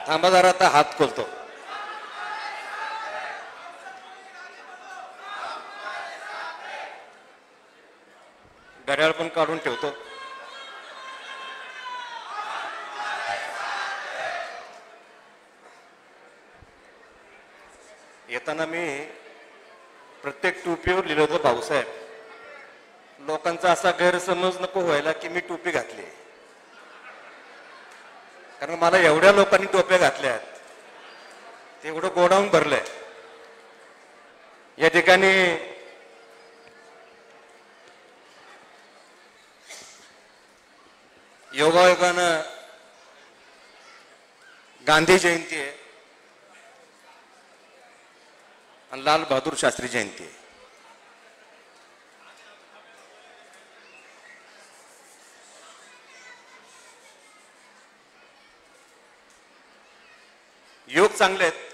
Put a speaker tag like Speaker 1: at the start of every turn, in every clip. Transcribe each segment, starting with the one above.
Speaker 1: थांबा जरा, आता हात खोलतो. घड्याळ पण काढून ठेवतो. येताना मी प्रत्येक टोपीवर लिहिलं होतं भाऊसाहेब. लोकांचा असा गैरसमज नको व्हायला की मी टोपी घातली, कारण मला एवढ्या लोकांनी टोप्या घातल्या आहेत, तेवढं गोडाऊन भरलंय. या ठिकाणी योगायोगानं गांधी जयंती आहे आणि लाल बहादूर शास्त्री जयंती आहे. योग चांगले आहेत,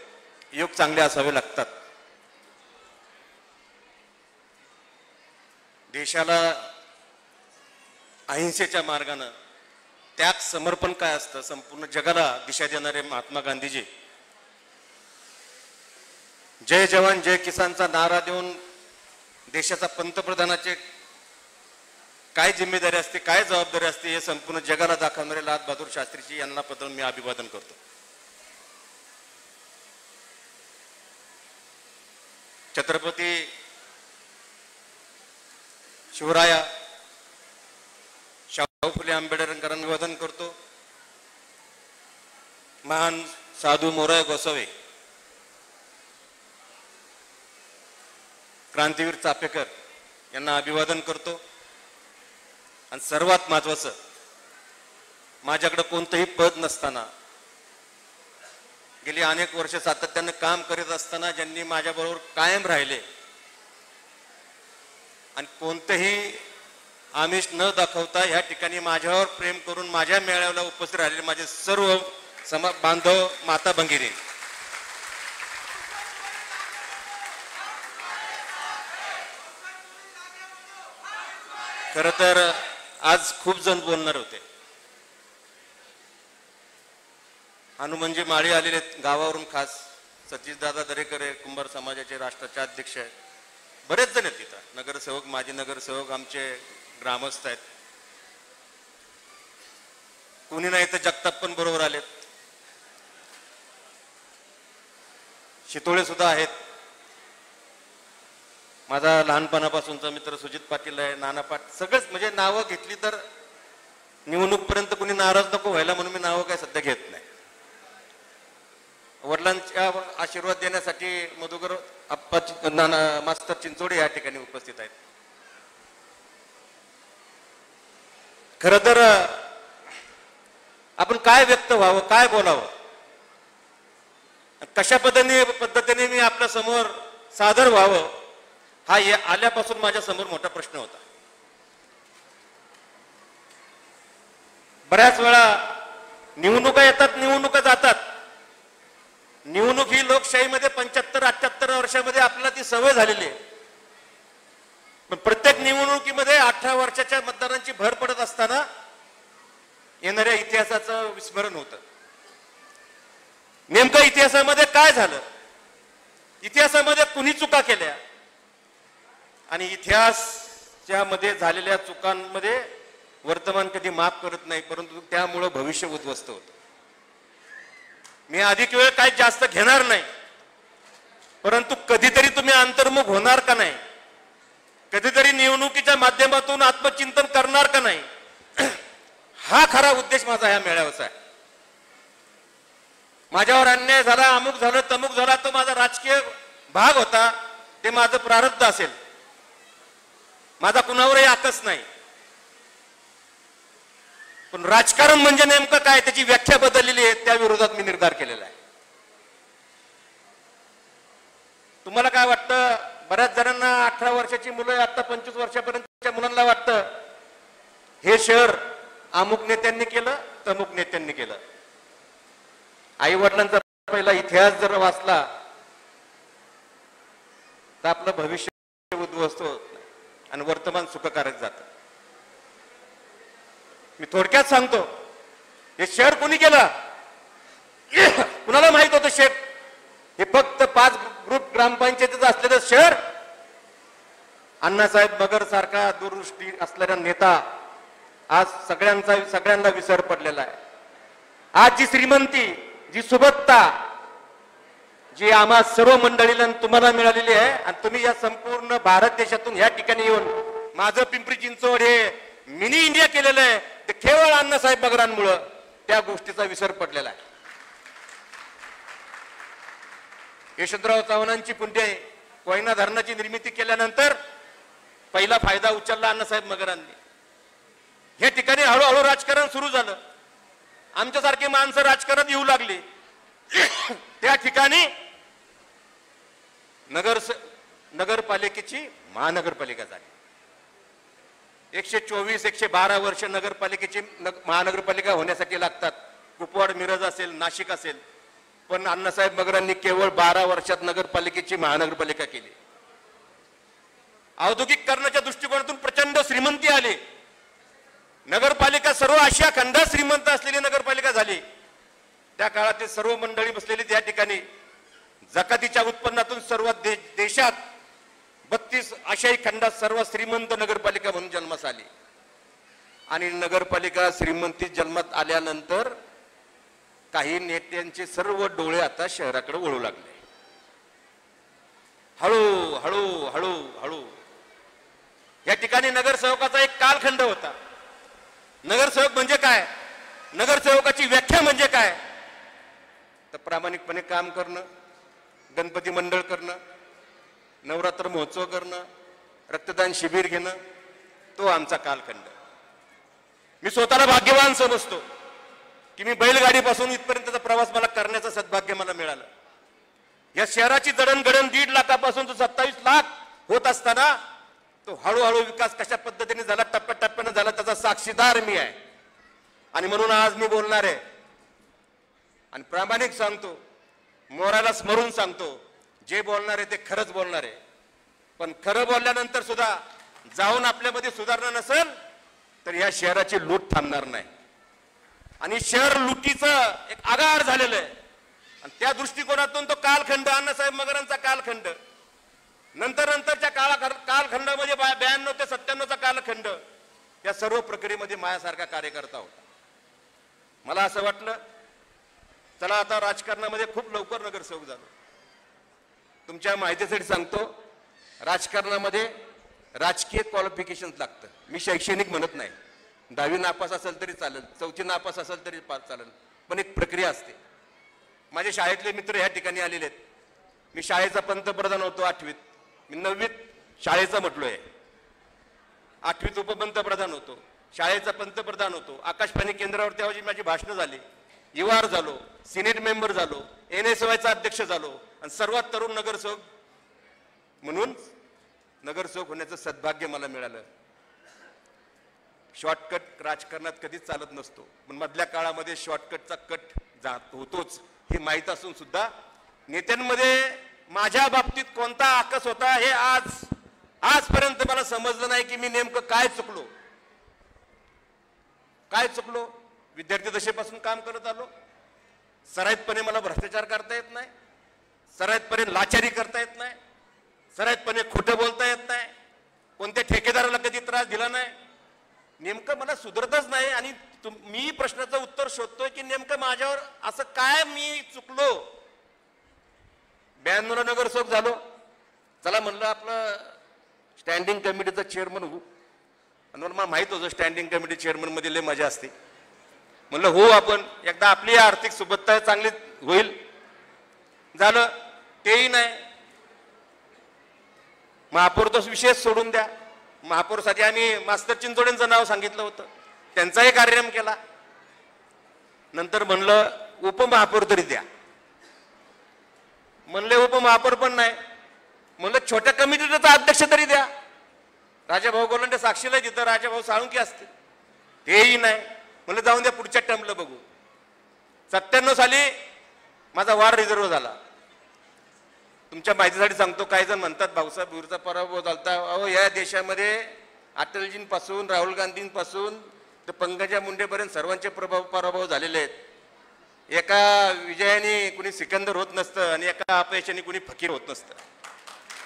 Speaker 1: योग चांगले असावे लागतात. देशाला अहिंसेच्या मार्गानं त्याग समर्पण काय असतं, संपूर्ण जगाला दिशा देणारे महात्मा गांधीजी जय जवान जय किसानचा नारा देऊन देशाचा पंतप्रधानाचे काय जिम्मेदारी असते, काय जबाबदारी असते, हे संपूर्ण जगाला दाखवणारे लाल बहादूर शास्त्रीजी यांना पत्र मी अभिवादन करतो. छत्रपती शिवराया शाहू फुले आंबेडकरांना अभिवादन करतो. महान साधू मोराय गोसावे, क्रांतीवीर चापेकर यांना अभिवादन करतो. आणि सर्वात महत्वाचं, माझ्याकडे कोणतंही पद नसताना गेली अनेक वर्ष सातत्याने काम करीत असताना ज्यांनी माझ्याबरोबर कायम राहिले आणि कोणतेही आमिष न दाखवता या ठिकाणी माझ्यावर प्रेम करून माझ्या मेळाव्याला उपस्थित राहिलेले माझे सर्व बांधव, माता भगिनी, खर तर आज खूप जण बोलणार होते. हनुमानजी माळी आलेले गावावरून, खास सतीशदादा दरेकर कुंभार समाजाचे राष्ट्राचे अध्यक्ष आहेत, बरेच जण आहेत तिथं, नगरसेवक, माजी नगरसेवक, आमचे ग्रामस्थ आहेत. कुणी नाही तर जगताप पण बरोबर आलेत, शितोळे सुद्धा आहेत. माझा लहानपणापासूनचा मित्र सुजित पाटील आहे, नाना पाटील, सगळेच, म्हणजे नावं घेतली तर निवडणूकपर्यंत कुणी नाराज नको व्हायला म्हणून मी नावं काय सध्या घेत नाही. वडिलांच्या आशीर्वाद देण्यासाठी मधुकर आप्पा मास्तर चिंचोडे या ठिकाणी उपस्थित आहेत. खर तर आपण काय व्यक्त व्हावं, काय बोलावं, कशा पद्धतीने मी आपल्या समोर सादर व्हावं, हा आल्यापासून माझ्या समोर मोठा प्रश्न होता. बऱ्याच वेळा निवडणुका येतात, निवडणुका जातात. निवडणूक ही लोकशाहीमध्ये 75-78 वर्षामध्ये आपल्याला ती सवय झालेली आहे. पण प्रत्येक निवडणुकीमध्ये 18 वर्षाच्या मतदारांची भर पडत असताना येणाऱ्या इतिहासाचं विस्मरण होतं. नेमकं इतिहासामध्ये काय झालं, इतिहासामध्ये कुणी चुका केल्या, आणि इतिहासाच्या मध्ये झालेल्या चुकांमध्ये वर्तमान कधी माफ करत नाही, परंतु त्यामुळे भविष्य उद्ध्वस्त होतं. मी अधिक वेळ काही जास्त घेणार नाही, परंतु कधीतरी तुम्ही अंतर्मुख होणार का नाही, कधीतरी निवडणुकीच्या माध्यमातून आत्मचिंतन करणार का नाही, हा खरा उद्देश माझा ह्या मेळाव्याचा आहे. माझ्यावर अन्याय झाला, अमुक झालं, तमुक झाला, तो माझा राजकीय भाग होता, ते माझं प्रारब्ध असेल, माझा कुणावरही आकस नाही. पण राजकारण म्हणजे नेमकं काय, त्याची व्याख्या बदललेली आहे, त्या विरोधात मी निर्धार केलेला आहे. तुम्हाला काय वाटतं, बऱ्याच जणांना 18 वर्षाची मुलं, आता 25 वर्षापर्यंतच्या मुलांना वाटतं हे शहर अमुक नेत्यांनी केलं, तमुक नेत्यांनी केलं. आई वडिलांचा पहिला इतिहास जर वाचला तर आपलं भविष्य उद्ध्वस्त होत नाही आणि वर्तमान सुखकारक जातं. मी थोडक्यात सांगतो, हे शहर कोणी केलं, कुणाला माहित होतं शेठ हे फक्त 5 ग्रुप ग्रामपंचायतीचं असलेलं शहर अण्णासाहेब मगर सारखा दूरदृष्टी असलेला नेता आज सगळ्यांना विसर पडलेला आहे. आज जी श्रीमंती, जी सुबत्ता, जी आम्हा सर्व मंडळीला तुम्हाला मिळालेली आहे आणि तुम्ही या संपूर्ण भारत देशातून या ठिकाणी येऊन माझं पिंपरी चिंचवड हे मिनी इंडिया केलेलं आहे ते केवळ अण्णासाहेब मगरांमुळे त्या गोष्टीचा विसर पडलेला आहे. यशवंतराव चव्हाणांची पुण्य कोयना धरणाची निर्मिती केल्यानंतर पहिला फायदा उचलला अण्णासाहेब मगरांनी. या ठिकाणी हळूहळू राजकारण सुरू झालं. आमच्यासारखी माणसं राजकारणात येऊ लागली. त्या ठिकाणी नगरपालिकेची महानगरपालिका झाली. 124 112 वर्ष नगरपालिकेची महानगरपालिका होण्यासाठी लागतात. कुपवाड, मिरज असेल, नाशिक असेल, पण अण्णासाहेब मगरांनी केवळ 12 वर्षात नगरपालिकेची महानगरपालिका केली. औद्योगिकरणाच्या दृष्टिकोनातून प्रचंड श्रीमंती आली. नगरपालिका सर्व आशिया खंडात श्रीमंत असलेली नगरपालिका झाली. त्या काळातील सर्व मंडळी बसलेली त्या ठिकाणी जकातीच्या उत्पन्नातून सर्व देशात 32 आशियाई खंडात सर्वात श्रीमंत नगरपालिका म्हणून जन्मास आली. आणि नगरपालिका श्रीमंती जन्मात आल्यानंतर काही नेत्यांचे सर्व डोळे आता शहराकडे वळू लागले. हळू हळू हळू हळू या ठिकाणी नगरसेवकाचा एक कालखंड होता. नगरसेवक म्हणजे काय, नगरसेवकाची व्याख्या म्हणजे काय, तर प्रामाणिकपणे काम करणं, गणपती मंडळ करणं, नवरात्र महोत्सव करणं, रक्तदान शिबिर घेणं, तो आमचा कालखंड. मी स्वतःला भाग्यवान समजतो की मी बैलगाडीपासून इथपर्यंतचा प्रवास मला करण्याचं सद्भाग्य मला मिळालं. या शहराची जडणघडण 1.5 लाखापासून तो 27 लाख होत असताना तो हळूहळू विकास कशा पद्धतीने झाला, टप्प्याटप्प्याने झाला, त्याचा साक्षीदार मी आहे. आणि म्हणून आज मी बोलणार आहे आणि प्रामाणिक सांगतो, मोराला स्मरून सांगतो, जे बोलणार आहे ते खरंच बोलणार आहे. पण खरं बोलल्यानंतर सुद्धा जाऊन आपल्यामध्ये सुधारणा नसेल तर या शहराची लूट थांबणार नाही. आणि शहर लुटीचं एक आगार झालेलं आहे. आणि त्या दृष्टिकोनातून तो कालखंड अण्णासाहेब मगरांचा कालखंड, नंतरच्या कालखंडामध्ये 92 ते 97चा कालखंड, या सर्व प्रक्रियेमध्ये माझ्यासारखा कार्यकर्ता होता. मला असं वाटलं चला आता राजकारणामध्ये खूप लवकर नगरसेवक झालो. तुमच्या माहितीसाठी सांगतो, राजकारणामध्ये राजकीय क्वालिफिकेशन लागतं. मी शैक्षणिक म्हणत नाही, 10वी नापास असेल तरी चालेल, 4थी नापास असेल तरी चालेल, पण एक प्रक्रिया असते. माझे शाळेतले मित्र ह्या ठिकाणी आलेले आहेत. मी शाळेचा पंतप्रधान होतो 8वीत, मी 9वीत शाळेचा म्हटलोय, 8वीत उपपंतप्रधान होतो, शाळेचा पंतप्रधान होतो, आकाशवाणी केंद्रावर तेव्हा माझी भाषणं झाली, युआर झालो, सिनेट मेंबर झालो, NSYचा अध्यक्ष झालो आणि सर्वात तरुण नगरसेवक म्हणून नगरसेवक होण्याचं सद्भाग्य मला मिळालं. शॉर्टकट राजकारणात कधीच चालत नसतो, पण मधल्या काळामध्ये शॉर्टकटचा कट जात होतोच हे माहीत असून सुद्धा नेत्यांमध्ये माझ्या बाबतीत कोणता आकस होता हे आजपर्यंत मला समजलं नाही की मी नेमकं काय चुकलो. विद्यार्थी दशेपासून काम करत आलो. सराईतपणे मला भ्रष्टाचार करता येत नाही, सराईतपणे लाचारी करता येत नाही, सराईतपणे खोटं बोलता येत नाही, कोणत्या ठेकेदाराला कधी त्रास दिला नाही. नेमकं मला सुधरतच नाही. आणि मी प्रश्नाचं उत्तर शोधतोय की नेमकं माझ्यावर असं काय मी चुकलो. 92ला नगरसेवक झालो. चला म्हणलं आपलं स्टँडिंग कमिटीचं चेअरमन होऊ. आणि मला माहित होतं स्टँडिंग कमिटी चेअरमन मध्ये लय मजा असते. म्हणलं हो, आपण एकदा आपली आर्थिक सुबत्ता चांगली होईल. झालं तेही नाही. महापौर तो विषय सोडून द्या. महापौरसाठी आम्ही मास्तर चिंचोडेंचं नाव सांगितलं होतं, त्यांचाही कार्यक्रम केला. नंतर म्हणलं उपमहापौर तरी द्या. म्हणले उपमहापौर पण नाही. म्हणलं छोट्या कमिटीचा अध्यक्ष तरी द्या. राजाभाऊ गोलंडे साक्षीला तिथं राजाभाऊ साळुंके असते, तेही नाही. म्हणलं जाऊन द्या, पुढच्या टर्मला बघू. 97 साली माझा वार्ड रिझर्व झाला. तुमच्या माहितीसाठी सांगतो, काही जण म्हणतात भाऊसाहेब भुरचा पराभव झालता. अहो, या देशामध्ये अटलजींपासून राहुल गांधींपासून तर पंकजा मुंडेपर्यंत सर्वांचे पराभव झालेले आहेत. एका विजयाने कुणी सिकंदर होत नसतं आणि एका अपयशाने कुणी फकीर होत नसतं.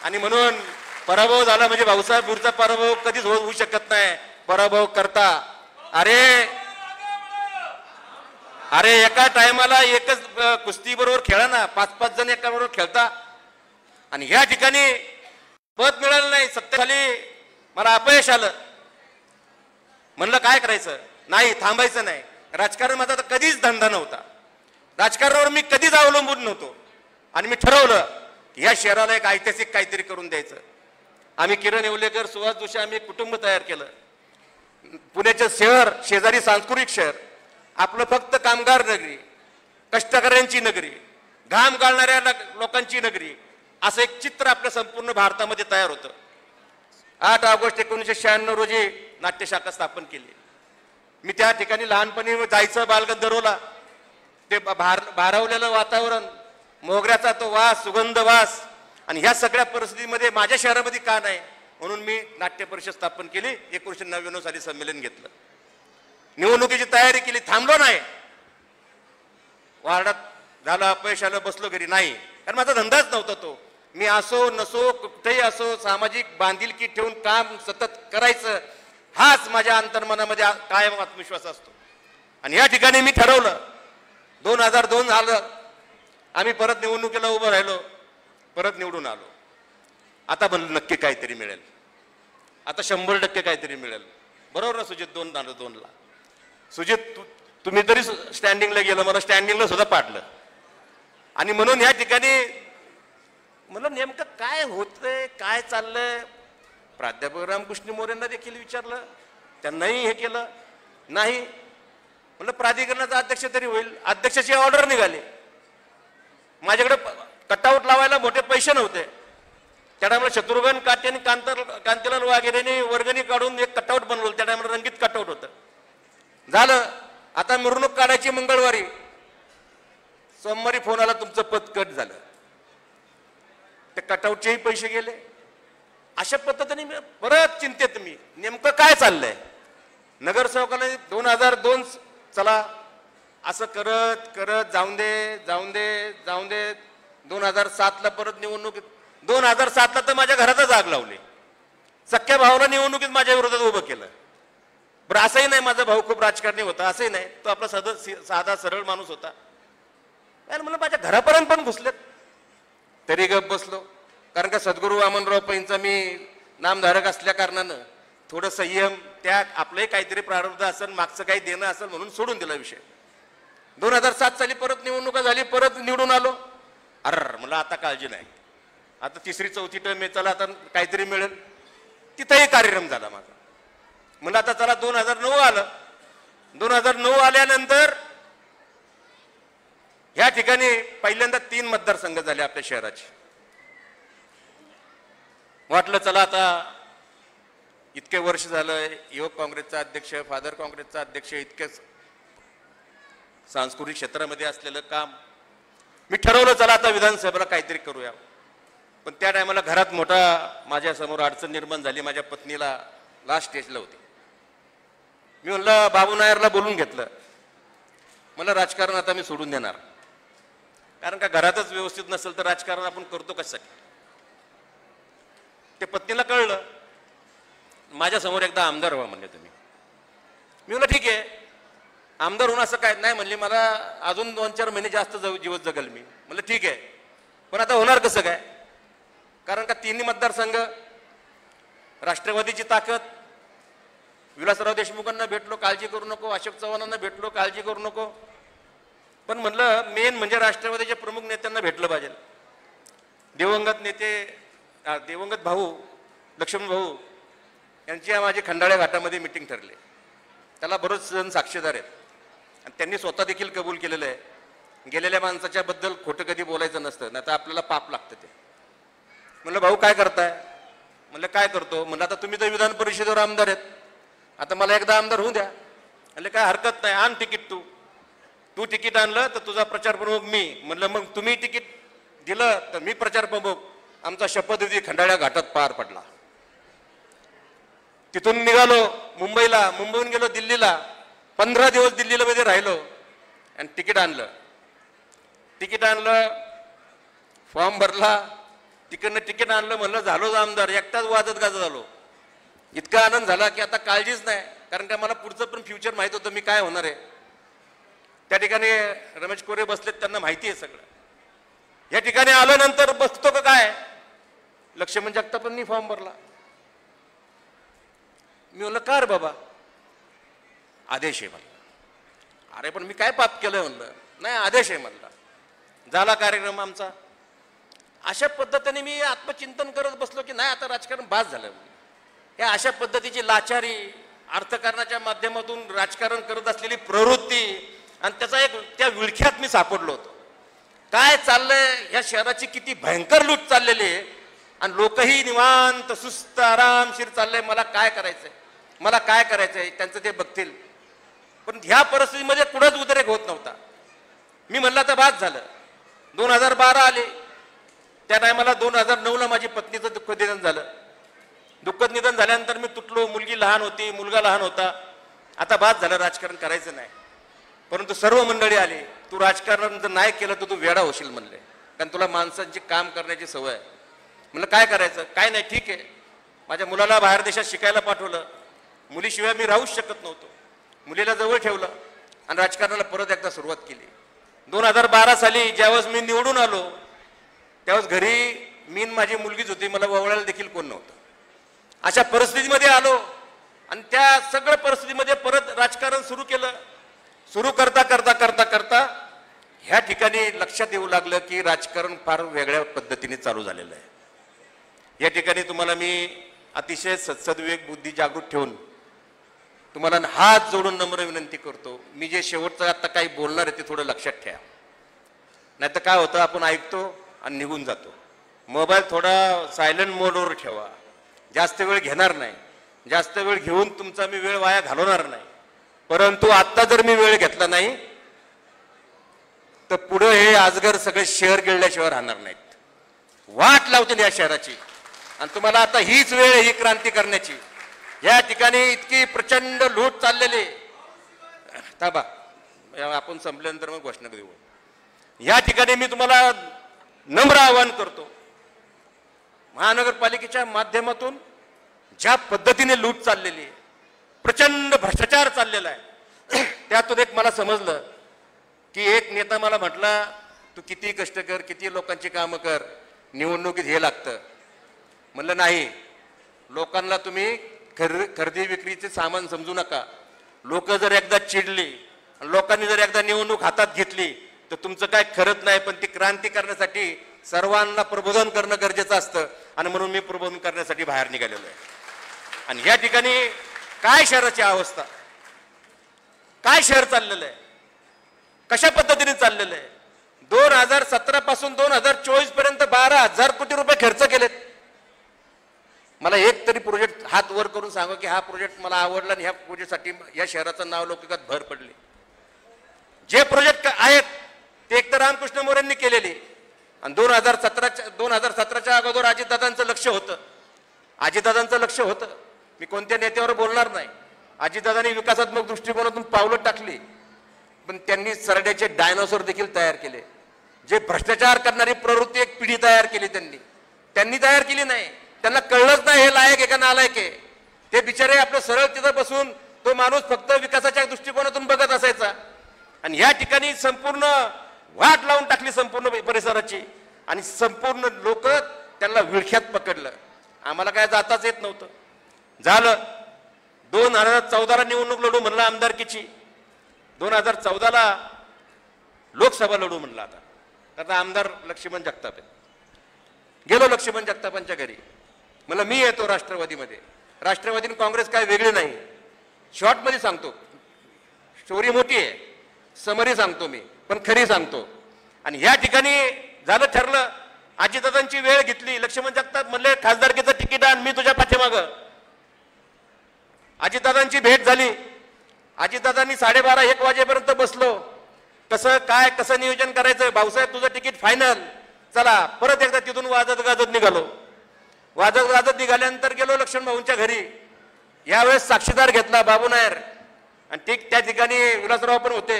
Speaker 1: आणि म्हणून पराभव झाला म्हणजे भाऊसाहेब बुरचा पराभव कधीच होऊ शकत नाही. पराभव करता अरे अरे एका टायमाला एकच कुस्ती बरोबर खेळा ना, 5-5 जण एका बरोबर खेळता. आणि ह्या ठिकाणी पद मिळालं नाही, सत्तेखाली मला अपयश आलं. म्हणलं काय करायचं, नाही थांबायचं नाही. राजकारण माझा तर कधीच धंदा नव्हता, राजकारणावर मी कधीच अवलंबून नव्हतो. आणि मी ठरवलं की या शहराला एक ऐतिहासिक काहीतरी करून द्यायचं. आम्ही किरण येवलेकर, सुहास जोशी आम्ही एक कुटुंब तयार केलं. पुण्याचं शहर शेजारी सांस्कृतिक शहर, आपलं फक्त कामगार नगरी, कष्टकऱ्यांची नगरी, घाम गाळणाऱ्या लोकांची नगरी, असं एक चित्र आपल्या संपूर्ण भारतामध्ये तयार होतं. 8 ऑगस्ट 1996 रोजी नाट्यशाखा स्थापन केली. मी त्या ठिकाणी लहानपणी जायचं बालगंधर्वला. ते भारावलेलं वातावरण, मोगऱ्याचा तो वास, सुगंध वास, आणि ह्या सगळ्या परिस्थितीमध्ये माझ्या शहरामध्ये का नाही म्हणून मी नाट्य परिषद स्थापन केली. 1999 साली संमेलन घेतलं. निवडणुकीची तयारी केली, थांबलो नाही. वार्डात झालं, अपयश आलं, बसलो घरी. नाही, कारण माझा धंदाच नव्हता तो. मी असो नसो, कुठेही असो, सामाजिक बांधिलकी ठेवून काम सतत करायचं, हाच माझ्या अंतर्मनामध्ये कायम आत्मविश्वास असतो. आणि या ठिकाणी मी ठरवलं, 2002 झालं, आम्ही परत निवडणुकीला उभं राहिलो, परत निवडून आलो. आता म्हणलं नक्की काहीतरी मिळेल, आता 100% काहीतरी मिळेल. बरोबर ना सुजित? 2-2ला सुजित, तुम्ही तरी स्टँडिंगला गेलं, मला स्टँडिंगला सुद्धा पाडलं. आणि म्हणून या ठिकाणी म्हणलं नेमकं काय होतंय, काय चाललंय. प्राध्यापक रामकृष्ण मोरेंना देखील विचारलं, त्यांनाही हे केलं नाही. म्हणलं प्राधिकरणाचा अध्यक्ष तरी होईल. अध्यक्षाची ऑर्डर निघाली. माझ्याकडे कटआउट लावायला मोठे पैसे नव्हते. त्या टायमाला शत्रुघ्न काटे आणि कांतीलाल वाघेरेने वर्गणी काढून एक कटआउट बनवलं. त्या टायमाला रंगीत कटआउट होतं. झालं, आता मिरवणूक काढायची मंगळवारी. सोमवारी फोन आला, तुमचं पद कट झालं. ते कटआउटचेही पैसे गेले. अशा पद्धतीने परत चिंतेत मी, नेमकं काय चाललंय. नगरसेवकाने 2002 चला असं करत करत जाऊन दे 2007ला परत निवडणूक. 2007ला तर माझ्या घरातच आग लावली. सख्या भावाला निवडणुकीत माझ्या विरोधात उभं केलं. बरं, असंही नाही माझा भाऊ खूप राजकारणी होता, असंही नाही, तो आपला साधा सरळ माणूस होता. म्हणलं माझ्या घरापर्यंत पण घुसलेत, तरी गप बसलो. कारण का सद्गुरू वामनराव पैंचा मी नामधारक असल्या कारणानं थोडं संयम, त्या आपलंही काहीतरी प्रारब्ध असेल, मागचं काही देणं असेल म्हणून सोडून दिला विषय. 2007 साली परत निवडणुका झाली, परत निवडून आलो. मला आता काळजी नाही, आता 3री-4थी टर्म आहे, चला आता काहीतरी मिळेल. तिथंही कार्यक्रम झाला माझा. म्हणलं आता चला 2009 आलं. 2009 आल्यानंतर ह्या ठिकाणी पहिल्यांदा 3 मतदारसंघ झाले आपल्या शहराचे. वाटलं चला आता इतके वर्ष झालं, युवक काँग्रेसचा अध्यक्ष, फादर काँग्रेसचा अध्यक्ष, इतके सांस्कृतिक क्षेत्रामध्ये असलेलं काम, मी ठरवलं चला आता विधानसभेला काहीतरी करूया. पण त्या टायमाला घरात मोठा माझ्यासमोर अडचण निर्माण झाली. माझ्या पत्नीला लास्ट स्टेजला होती. मी म्हणलं बाबू नायरला बोलून घेतलं. मला राजकारण आता मी सोडून देणार, कारण का घरातच व्यवस्थित नसेल तर राजकारण आपण करतो कशासाठी. ते पत्नीला कळलं. माझ्यासमोर एकदा आमदार व्हा म्हणले तुम्ही. मी म्हणलं ठीक आहे, आमदार होऊन असं काय नाही. म्हणले मला अजून 2-4 महिने जास्त जीवत जगल मी. म्हणलं ठीक आहे, पण आता होणार कसं काय. कारण का 3 मतदारसंघ, राष्ट्रवादीची ताकद, विलासराव देशमुखांना भेटलो, काळजी करू नको, अशोक चव्हाणांना भेटलो, काळजी करू नको. पण म्हणलं मेन म्हणजे राष्ट्रवादीच्या प्रमुख नेत्यांना भेटलं पाहिजे. दिवंगत नेते, दिवंगत भाऊ लक्ष्मण भाऊ यांची माझी खंडाळ्या घाटामध्ये मिटिंग ठरली. त्याला बरेच जण साक्षीदार आहेत आणि त्यांनी स्वतः देखील कबूल केलेलं आहे. गेलेल्या माणसाच्या बद्दल खोटं कधी बोलायचं नसतं, नाही तर आपल्याला पाप लागतं ते. म्हणलं भाऊ काय करताय. म्हणलं काय करतो. म्हणलं आता तुम्ही तर विधान परिषदेवर आमदार आहेत, आता मला एकदा आमदार होऊ द्या. म्हणले काय हरकत नाही, आण तिकीट. तू तिकीट आणलं तर तुझा प्रचार प्रमुख मी. म्हणलं मग तुम्ही तिकीट दिलं तर मी प्रचार प्रमुख. आमचा शपथविधी खंडाळ्या घाटात पार पडला. तिथून निघालो मुंबईला, मुंबईहून गेलो दिल्लीला. 15 दिवस दिल्लीला मध्ये राहिलो आणि तिकीट आणलं. तिकीट आणलं, फॉर्म भरला, तिकडनं तिकीट आणलं, म्हणलं झालो आमदार, एकटाच वाजत गाजत झालो. इतका आनंद झाला की आता काळजीच नाही, कारण का मला पुढचं पण फ्युचर माहित होतं मी काय होणार आहे. त्या ठिकाणी रमेश कोरे बसलेत, त्यांना माहिती आहे सगळं. या ठिकाणी आल्यानंतर बसतो का काय, लक्ष्मण जगतापांनी फॉर्म भरला. मी म्हणलं का रे बाबा, आदेश आहे म्हणलं. अरे पण मी काय पाप केलं म्हणलं. नाही आदेश आहे म्हणला. झाला कार्यक्रम आमचा. अशा पद्धतीने मी आत्मचिंतन करत बसलो की नाही आता राजकारण बास झालं. या अशा पद्धतीची लाचारी, अर्थकारणाच्या माध्यमातून राजकारण करत असलेली प्रवृत्ती आणि त्याचा एक त्या विळख्यात मी सापडलो होतो. काय चाललंय, या शहराची किती भयंकर लूट चाललेली आहे आणि लोकही निवांत सुस्त आरामशीर चाललंय. मला काय करायचंय, मला काय करायचंय, त्यांचं ते बघतील. पण ह्या परिस्थितीमध्ये कुठंच उद्रेक होत नव्हता. मी म्हणलं तर बाद झालं. 2012 आले, त्या टायमाला 2009ला माझी पत्नीचं दुःखद निधन झालं. दुःखद निधन झाल्यानंतर मी तुटलो. मुलगी लहान होती, मुलगा लहान होता. आता बाद झालं, राजकारण करायचं नाही. परंतु सर्व मंडळी आली, तू राजकारण जर नाही केलं तर तू वेडा होशील म्हणले, कारण तुला माणसांची काम करण्याची सवय आहे. म्हणलं काय करायचं, काय नाही ठीक आहे. माझ्या मुलाला बाहेर देशात शिकायला पाठवलं. मुलीशिवाय मी राहूच शकत नव्हतो. मुलीला जवळ ठेवलं आणि राजकारणाला परत एकदा सुरुवात केली. 2012 साली ज्यावेळेस मी निवडून आलो त्यावेळेस घरी मी माझी मुलगीच होती, मला वळवायला देखील कोण नव्हतं. अशा परिस्थितीमध्ये आलो आणि त्या सगळ्या परिस्थितीमध्ये परत राजकारण सुरू केलं. सुरू करता करता करता करता ह्या ठिकाणी लक्षात येऊ लागलं की राजकारण फार वेगळ्या पद्धतीने चालू झालेलं आहे. या ठिकाणी तुम्हाला मी अतिशय सद्विवेक बुद्धी जागृत ठेवून तुम्हाला हात जोडून नम्र विनंती करतो, मी जे शेवटचं आता काही बोलणार आहे ते थोडं लक्षात ठेवा. नाही तर काय होतं, आपण ऐकतो आणि निघून जातो. मोबाईल थोडा सायलेंट मोडवर ठेवा. जास्त वेळ घेणार नाही. जास्त वेळ घेऊन तुमचा मी वेळ वाया घालवणार नाही. परंतु आता जर मी वेळ घेतला नाही तर पुढे हे आजगर सगळे शहर गिळल्याशिवाय राहणार नाहीत. वाट लावतील या शहराची. आणि तुम्हाला आता हीच वेळ ही क्रांती करण्याची. या ठिकाणी इतकी प्रचंड लूट चाललेली. थांबा, आपण संपल्यानंतर मग घोषणा देऊ. या ठिकाणी मी तुम्हाला नम्र आवाहन करतो, महानगरपालिकेच्या माध्यमातून ज्या पद्धतीने लूट चाललेली आहे, प्रचंड भ्रष्टाचार चाललेला आहे. त्यातून एक मला समजलं की एक नेता मला म्हटला, तू किती कष्ट कर, किती लोकांची कामं कर, निवडणुकीत हे लागतं. म्हणलं नाही, लोकांना तुम्ही खरेदी विक्रीचे सामान समजू नका. लोक जर एकदा चिडली, लोकांनी जर एकदा निवडणूक हातात घेतली तर तुमचं काय खरंच नाही. पण ती क्रांती करण्यासाठी सर्वांना प्रबोधन करणं गरजेचं असतं आणि म्हणून मी प्रबोधन करण्यासाठी बाहेर निघालेलो आहे. आणि या ठिकाणी काय शहराची अवस्था, काय शहर चाललेलं आहे, कशा पद्धतीने चाललेलं आहे. 2017 पासून 2024 पर्यंत 12,000 कोटी रुपये खर्च केलेत. मला एक तरी प्रोजेक्ट हात वर करून सांगा की हा प्रोजेक्ट मला आवडला आणि ह्या प्रोजेक्टसाठी या शहराचं नाव लौकिकात भर पडली. जे प्रोजेक्ट आहेत ते एकतर रामकृष्ण मोरेंनी केलेले आणि 2017च्या अगोदर अजितदादांचं लक्ष होतं. अजितदादांचं लक्ष होतं. मी कोणत्या नेत्यावर बोलणार नाही. अजितदादांनी विकासात्मक दृष्टिकोनातून पावलं टाकली, पण त्यांनी सरड्याचे डायनोसॉर देखील तयार केले. जे भ्रष्टाचार करणारी प्रवृत्ती एक पिढी तयार केली त्यांनी तयार केली नाही. त्यांना कळलंच नाही हे लायक आहे का नालायक आहे. ते बिचारे आपलं सरळ तिथं बसून तो माणूस फक्त विकासाच्या दृष्टिकोनातून बघत असायचा. आणि या ठिकाणी संपूर्ण वाट लावून टाकली संपूर्ण परिसराची आणि संपूर्ण लोक त्यांना विळख्यात पकडलं. आम्हाला काय जाताच येत नव्हतं. झालं 2014ला निवडणूक लढू म्हणलं आमदारकीची, 2014ला लोकसभा लढू म्हणलं. आता आमदार लक्ष्मण जगताप आहेत. गेलो लक्ष्मण जगतापांच्या घरी, म्हणलं मी येतो राष्ट्रवादीमध्ये. राष्ट्रवादी आणि काँग्रेस काय वेगळे नाही. शॉर्टमध्ये सांगतो, स्टोरी मोठी आहे, समरी सांगतो मी, पण खरी सांगतो. आणि या ठिकाणी झालं ठरलं, अजितदादांची वेळ घेतली. लक्ष्मण जगताप म्हणले खासदारकीचं तिकीट आण, मी तुझ्या पाठीमागं. अजितदादांची भेट झाली. अजितदादांनी 12:30-1 वाजेपर्यंत बसलो. कसं नियोजन करायचं, भाऊसाहेब तुझं तिकीट फायनल, चला. परत एकदा तिथून वाजत गाजत निघालो. वाजत गाजत निघाल्यानंतर गेलो लक्ष्मण भाऊंच्या घरी. यावेळेस साक्षीदार घेतला बाबू नायर आणि त्या ठिकाणी विलासराव पण होते.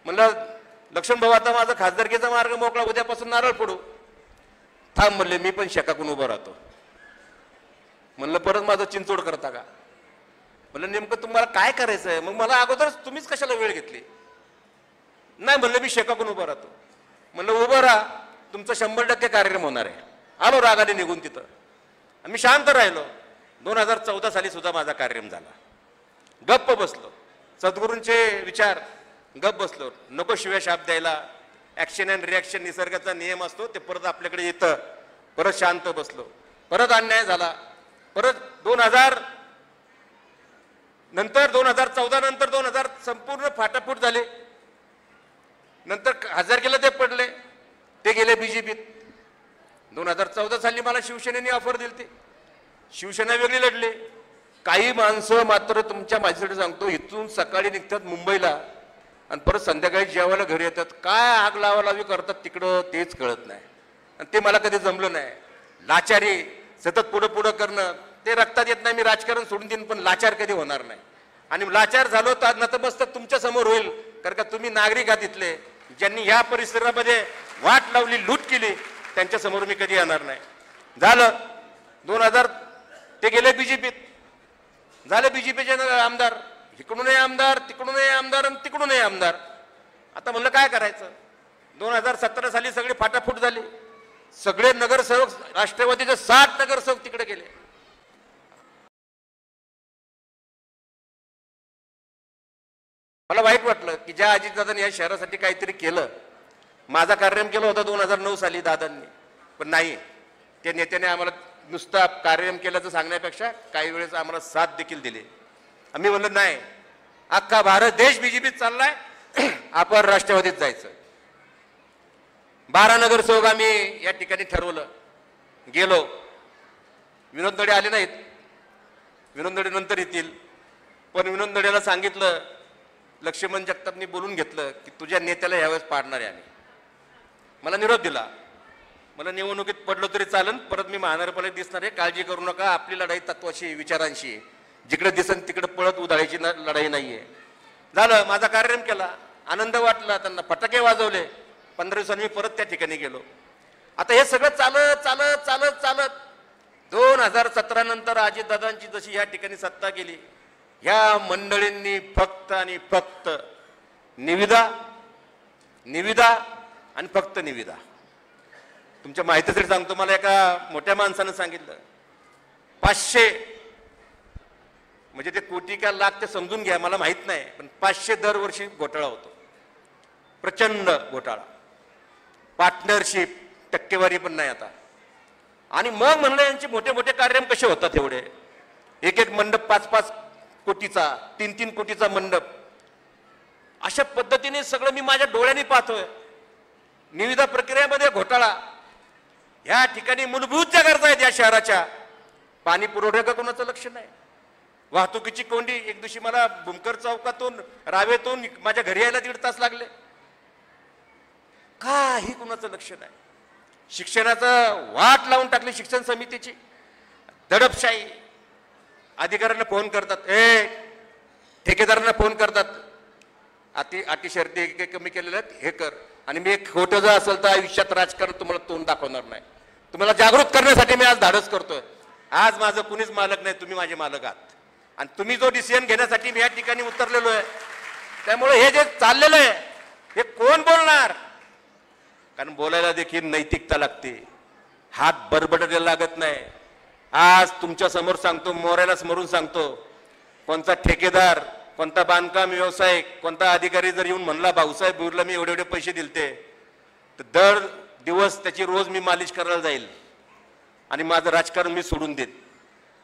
Speaker 1: म्हणलं लक्ष्मण भाऊ आता माझा खासदारकीचा मार्ग मोकळा, उद्यापासून नारळ फोडू. थांब म्हणले, मी पण शेकाकून उभं राहतो. म्हणलं परत माझं चिंचोड करता का? म्हणलं नेमकं तुम्हाला काय करायचं आहे? मग मला अगोदरच तुम्हीच कशाला वेळ घेतली? नाही म्हणलं मी शेकाकून उभं राहतो. म्हणलं उभं राहा, तुमचा 100% कार्यक्रम होणार आहे. आलो रागाने निघून तिथं. मी शांत राहिलो. 2014 साली सुद्धा माझा कार्यक्रम झाला. गप्प बसलो. सद्गुरूंचे विचार गप्प बसलो. नको शिव्या शाप द्यायला. ऍक्शन अँड रिॲक्शन निसर्गाचा नियम असतो, ते परत आपल्याकडे येतं. परत शांत बसलो. परत अन्याय झाला. परत 2000 नंतर 2014 नंतर 2000 संपूर्ण फाटाफूट झाले. नंतर खासदारकीला ते पडले, ते गेले बीजेपीत. 2014 साली मला शिवसेनेने ऑफर दिली. ती शिवसेना वेगळी लढली. काही माणसं मात्र तुमच्या माझ्यासाठी सांगतो, इथून सकाळी निघतात मुंबईला आणि परत संध्याकाळी जेवायला घरी येतात. काय आग लावालावी करतात तिकडं तेच कळत नाही. आणि ते मला कधी जमलं नाही. लाचारी सतत पुढं पुढं करणं ते रक्तात येत नाही. मी राजकारण सोडून देईन, पण लाचार कधी होणार नाही. आणि लाचार झालो तर नतमस्तक तुमच्या समोर होईल. कारण का तुम्ही नागरिक आहात इथले, ज्यांनी या परिसरामध्ये वाट लावली, लूट केली, त्यांच्या समोर मी कधी येणार नाही. झालं 2000 ते गेले बीजेपीत. झाले बीजेपीचे आमदार. इकडूनही आमदार, तिकडूनही आमदार आणि तिकडूनही आमदार. आता म्हणलं काय करायचं? 2017 साली सगळी फाटाफूट झाली. सगळे नगरसेवक, राष्ट्रवादीचे 60 नगरसेवक तिकडे गेले. मला वाईट वाटलं की ज्या अजितदादांनी या शहरासाठी काहीतरी केलं. माझा कार्यक्रम केला होता 2009 साली दादांनी, पण नाही, त्या नेत्याने आम्हाला नुसता कार्यक्रम केल्याचं सांगण्यापेक्षा काही वेळेस आम्हाला साथ देखील दिली. आम्ही म्हणलं नाही, अख्खा भारत देश बीजेपीत चाललाय, आपण राष्ट्रवादीत जायचं. 12 नगरसेवक आम्ही या ठिकाणी ठरवलं. गेलो. विनोद दडे आले नाहीत. विनोद दडे नंतर येतील. पण विनोद दडेला सांगितलं, लक्ष्मण जगतापनी बोलून घेतलं की तुझ्या नेत्याला यावेळेस पाडणार आहे आम्ही. मला निरोप दिला. मला निवडणुकीत पडलो तरी चालन, परत मी महानगरपालिकेत दिसणार आहे, काळजी करू नका. आपली लढाई तत्वाशी, विचारांशी, जिकडे दिसन तिकडे पळत उधळायची लढाई नाहीये. झालं. माझा कार्यक्रम केला. आनंद वाटला. त्यांना फटाके वाजवले. 15 दिवसांनी मी परत त्या ठिकाणी गेलो. आता हे सगळं चालत चालत चालत चालत 2017 नंतर अजितदादांची जशी या ठिकाणी सत्ता गेली, ह्या मंडळींनी फक्त आणि फक्त निविदा निविदा आणि फक्त निविदा. तुमच्या माहितीसाठी सांगतो, मला एका मोठ्या माणसानं सांगितलं, 500 म्हणजे ते कोटी का लाख ते समजून घ्या, मला माहित नाही, पण 500 दरवर्षी घोटाळा होतो. प्रचंड घोटाळा. पार्टनरशिप, टक्केवारी पण नाही आता. आणि मग म्हणलं यांचे मोठे मोठे कार्यक्रम कसे होतात एवढे. एक एक मंडप 5-5 कोटीचा, 3-3 कोटीचा मंडप. अशा पद्धतीने सगळं मी माझ्या डोळ्यांनी पाहतोय. निविदा प्रक्रियेमध्ये घोटाळा. या ठिकाणी मूलभूत ज्या गरजा आहेत या शहराच्या, पाणी पुरवठ्याचं कोणाचं लक्ष नाही. वाहतुकीची कोंडी. एक दिवशी मला भूमकर चौकातून, रावेतून माझ्या घरी यायला 1.5 तास लागले. काही कुणाचं लक्ष नाही. शिक्षणाचं वाट लावून टाकली शिक्षण समितीची. दडपशाही. अधिकाऱ्यांना फोन करतात, ठेकेदारांना फोन करतात, अटी शर्ती कमी केलेल्या आहेत, हे कर. आणि मी एक खोटं जर असेल तर आयुष्यात राजकारण तुम्हाला तोंड दाखवणार नाही. तुम्हाला जागृत करण्यासाठी मी आज धाडस करतोय. आज माझं कुणीच मालक नाही, तुम्ही माझे मालक आहात. आणि तुम्ही जो डिसिजन घेण्यासाठी मी या ठिकाणी उतरलेलो आहे, त्यामुळे हे जे चाललेलं आहे हे कोण बोलणार? कारण बोलायला देखील नैतिकता लागते. हात बरबडायला लागत नाही. आज तुमच्या समोर सांगतो, मोऱ्याला समोरून सांगतो, कोणता ठेकेदार, कोणता बांधकाम व्यावसायिक, कोणता अधिकारी जर येऊन म्हणला भाऊसाहेब बुरला मी एवढे एवढे पैसे दिलते, तर दर दिवस त्याची रोज मी मालिश करायला जाईल आणि माझं राजकारण मी सोडून देईन.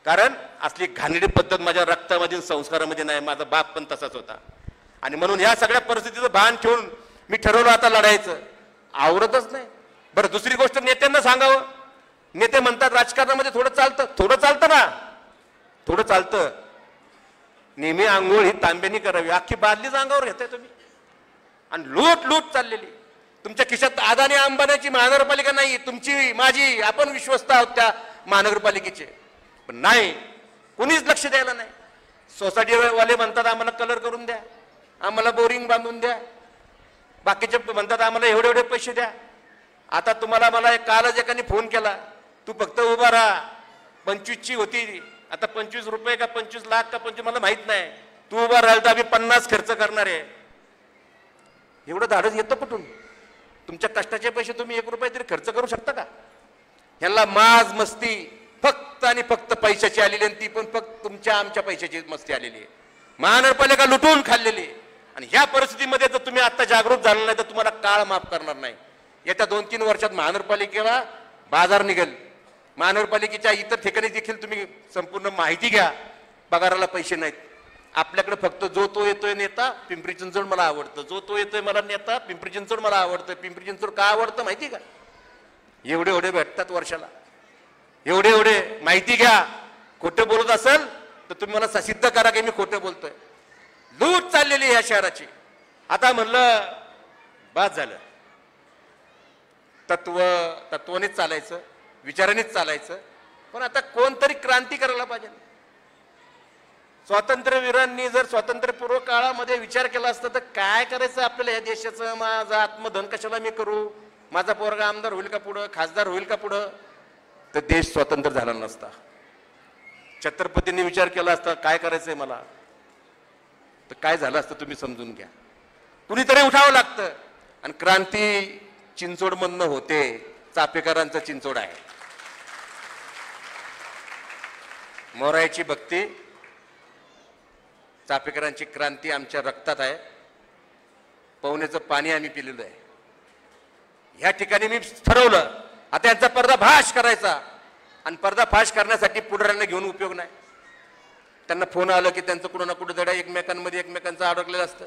Speaker 1: कारण असली घाणेरडी पद्धत माझ्या रक्तामध्ये, संस्कारामध्ये नाही. माझा बाप पण तसाच होता. आणि म्हणून या सगळ्या परिस्थितीचं भान ठेवून मी ठरवलं आता लढायचं. आवरतच नाही. बरं, दुसरी गोष्ट नेत्यांना सांगावं. नेते म्हणतात राजकारणामध्ये थोडं चालतं. थोडं चालतं ना, थोडं चालतं. नेहमी आंघोळ ही तांब्यानी करावी. अख्खी बादलीच अंगावर घेताय तुम्ही. आणि लूट लूट चाललेली. तुमच्या खिशात अदानी अंबानीची महानगरपालिका नाही, तुमची माझी, आपण विश्वस्त आहोत त्या महानगरपालिकेचे. पण नाही, कुणीच लक्ष द्यायला नाही. सोसायटी वाले म्हणतात आम्हाला कलर करून द्या, आम्हाला बोरिंग बांधून द्या. बाकीचे म्हणतात आम्हाला एवढे एवढे पैसे द्या. आता तुम्हाला मला कालच एकाने फोन केला, तू फक्त उभा राहा, 25ची होती, आता 25 रुपये का 25 लाख का 25 मला माहित नाही, तू उभा राहिल तर आम्ही 50 खर्च करणार आहे. एवढं धाडस येतं कुठून? तुमच्या कष्टाचे पैसे तुम्ही 1 रुपया तरी खर्च करू शकता का? ह्यांना माज मस्ती फक्त आणि फक्त पैशाची आलेली, आणि ती पण फक्त तुमच्या आमच्या पैशाची मस्ती आलेली आहे. महानगरपालिका लुटून खाल्लेली. आणि ह्या परिस्थितीमध्ये जर तुम्ही आता जागृत झाला नाही तर तुम्हाला काळ माफ करणार नाही. येत्या 2-3 वर्षात महानगरपालिकेला बाजार निघेल. महानगरपालिकेच्या इतर ठिकाणी देखील तुम्ही संपूर्ण माहिती घ्या. पगाराला पैसे नाहीत आपल्याकडे, फक्त जो तो येतोय नेता पिंपरी चिंचवड मला आवडतं, जो तो येतोय मला नेता पिंपरी चिंचवड मला आवडतं. पिंपरी चिंचवड का आवडतं माहिती का? एवढे एवढे भेटतात वर्षाला, एवढे एवढे. माहिती घ्या. खोटं बोलत असेल तर तुम्ही मला सिद्ध करा की मी खोटं बोलतोय. लूट चाललेली ह्या शहराची. आता म्हणलं बाद झालं, तत्वानेच चालायचं, विचारानेच चालायचं. पण आता कोणतरी क्रांती करायला पाहिजे. स्वातंत्र्यवीरांनी जर स्वातंत्र्यपूर्व काळामध्ये विचार केला असता तर काय करायचं आपल्याला या देशाचं, माझं आत्मधन कशाला मी करू, माझा पोरगा आमदार होईल का पुढं, खासदार होईल का पुढं, तर देश स्वतंत्र झाला नसता. छत्रपतींनी विचार केला असता काय करायचंय मला, तर काय झालं असतं तुम्ही समजून घ्या. कुणीतरी उठावं लागतं. आणि क्रांती चिंचोड मधनं होते. चापेकरांचं चिंचोड आहे. मोरायची भक्ती, चापेकरांची क्रांती आमच्या रक्तात आहे. पवनेचं पाणी आम्ही पिलेलं आहे. ह्या ठिकाणी मी ठरवलं आता यांचा पर्दाफाश करायचा. आणि पर्दाफाश करण्यासाठी पुढाऱ्यांना घेऊन उपयोग नाही. त्यांना फोन आलं की त्यांचं कुठं ना कुठं धडा एकमेकांचं अडकलेलं असतं.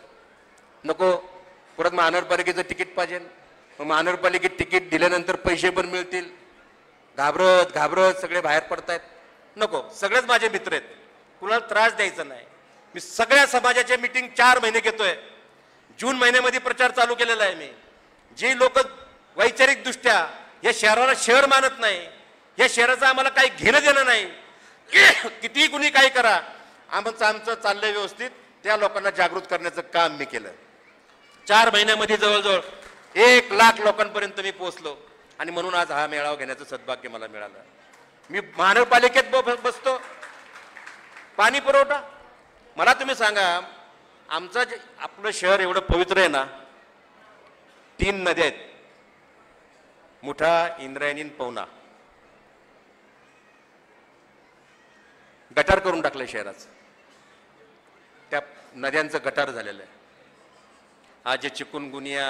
Speaker 1: नको, परत महानगरपालिकेचं तिकीट पाहिजे, महानगरपालिकेत तिकीट दिल्यानंतर पैसे पण मिळतील, घाबरत घाबरत सगळे बाहेर पडतायत. नको, सगळेच माझे मित्र आहेत, कुणाला त्रास द्यायचा नाही. मी सगळ्या समाजाच्या मीटिंग 4 महिने घेतोय. जून महिन्यामध्ये प्रचार चालू केलेला आहे मी. जे लोक वैचारिक दृष्ट्या या शहराला शहर मानत नाही, या शहराचं आम्हाला काही घेणं देणं नाही, कितीही कुणी काही करा, आमचं चाललंय व्यवस्थित, त्या लोकांना जागृत करण्याचं काम मी केलं. 4 महिन्यामध्ये जवळजवळ 1 लाख लोकांपर्यंत मी पोहोचलो. आणि म्हणून आज हा मेळावा घेण्याचं सद्भाग्य मला मिळालं. मी महानगरपालिकेत बसतो. पाणी पुरवठा, मला तुम्ही सांगा, आमचं आपलं शहर एवढं पवित्र आहे ना, 3 नद्या आहेत, मुठा, इंद्रायणी, पवना. गटार करून टाकलंय शहराचं. त्या नद्यांचं गटार झालेलं आहे. आज जे चिकुनगुनिया,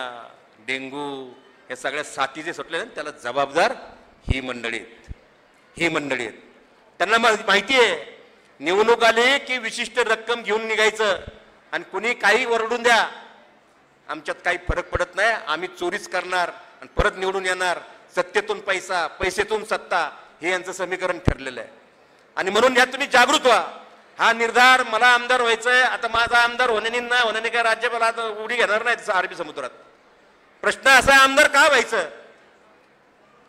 Speaker 1: डेंगू, या सगळ्या साथी जे सुटले ना, त्याला जबाबदार ही मंडळी आहेत. त्यांना माहिती आहे निवडणूक आली की विशिष्ट रक्कम घेऊन निघायचं. आणि कुणी काही ओरडून द्या, आमच्यात काही फरक पडत नाही, आम्ही चोरीच करणार आणि परत निवडून येणार. सत्तेतून पैसा, पैसेतून सत्ता, हे यांचं समीकरण ठरलेलं आहे. आणि म्हणून यात तुम्ही जागृत व्हा. हा निर्धार, मला आमदार व्हायचंय, आता माझा आमदार होण्याने काय राज्यपाल आता उडी घेणार नाही अरबी समुद्रात. प्रश्न असा, आमदार का व्हायचं,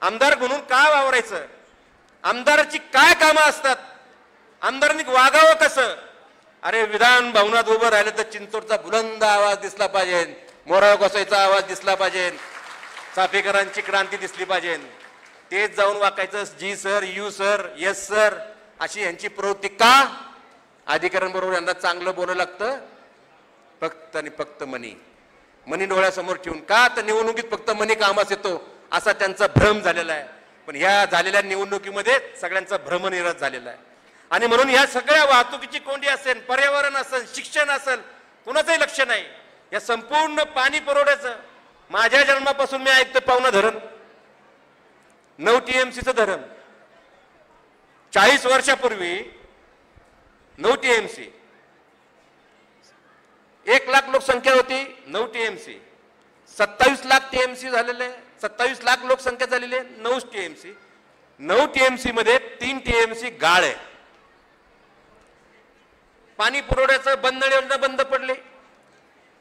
Speaker 1: आमदार म्हणून का वावरायचं, आमदाराची काय कामं असतात, आमदारांनी वागावं कसं. अरे विधान भवनात उभं राहिलं तर चिंचोडचा बुलंद आवाज दिसला पाहिजे, मोराळ गोसाईचा आवाज दिसला पाहिजे, चाफेकरांची क्रांती दिसली पाहिजे. तेच जाऊन वाकायचं जी sir, you sir, yes sir, अशी यांची प्रवृत्ती का. अधिकाऱ्यांबरोबर यांना चांगलं बोलावं लागतं. फक्त आणि फक्त मनी डोळ्यासमोर ठेवून. का तर निवडणुकीत फक्त मनी कामास येतो असा त्यांचा भ्रम झालेला आहे. पण ह्या झालेल्या निवडणुकीमध्ये सगळ्यांचा भ्रमनिराश झालेला आहे. आणि म्हणून या सगळ्या वाहतुकीची कोंडी असेल, पर्यावरण असेल, शिक्षण असेल, कुणाचंही लक्ष नाही. या संपूर्ण पाणी पुरवठ्याचं, माझ्या जन्मापासून मी ऐकतो पवना धरण, 9 TMCचं धरण. 40 वर्षापूर्वी 9 TMC, 1 लाख लोकसंख्या होती, 9 TMC. 27 लाख TMC झालेले, 27 लाख लोकसंख्या झालेली आहे, 9 TMC. 9 TMC मध्ये 3 TMC गाळ आहे. पाणी पुरवठ्याचं बंधन योजना बंद पडली.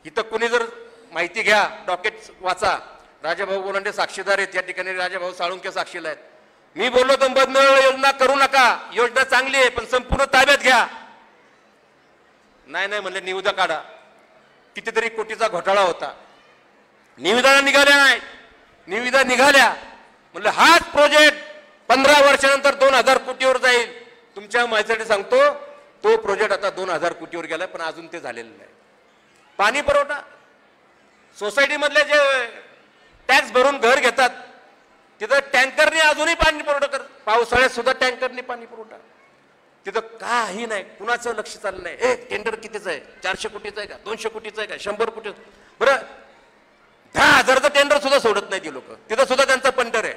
Speaker 1: इथं कुणी जर माहिती घ्या, डॉकेट वाचा, राजाभाऊ गोलंडे साक्षीदार आहेत, या ठिकाणी राजाभाऊ साळुंके साक्षीला आहेत. मी बोललो तर बंद योजना करू नका, योजना चांगली आहे पण संपूर्ण ताब्यात घ्या. नाही म्हणले, निविदा काढा. कितीतरी कोटीचा घोटाळा होता. निविदा निघाल्या नाही, निविदा निघाल्या म्हणलं हाच प्रोजेक्ट 15 वर्षानंतर 2000 कोटीवर जाईल. तुमच्या माहितीसाठी सांगतो, तो प्रोजेक्ट आता 2000 कोटीवर गेला, पण अजून ते झालेलं नाही. पाणी पुरवठा, सोसायटी मधले जे टॅक्स भरून घर घेतात तिथं टँकरने अजूनही पाणी पुरवठा करत, पावसाळ्यात सुद्धा टँकरने पाणी पुरवठा. तिथं काही नाही, कुणाचं लक्ष चाललं नाही. टेंडर कितीचं आहे, 400 कोटीचं आहे का, 200 कोटीचं आहे का, 100 कोटी. बरं 10,000चं टेंडर सुद्धा सोडत नाही ती लोक, तिथं सुद्धा त्यांचा पंटर आहे.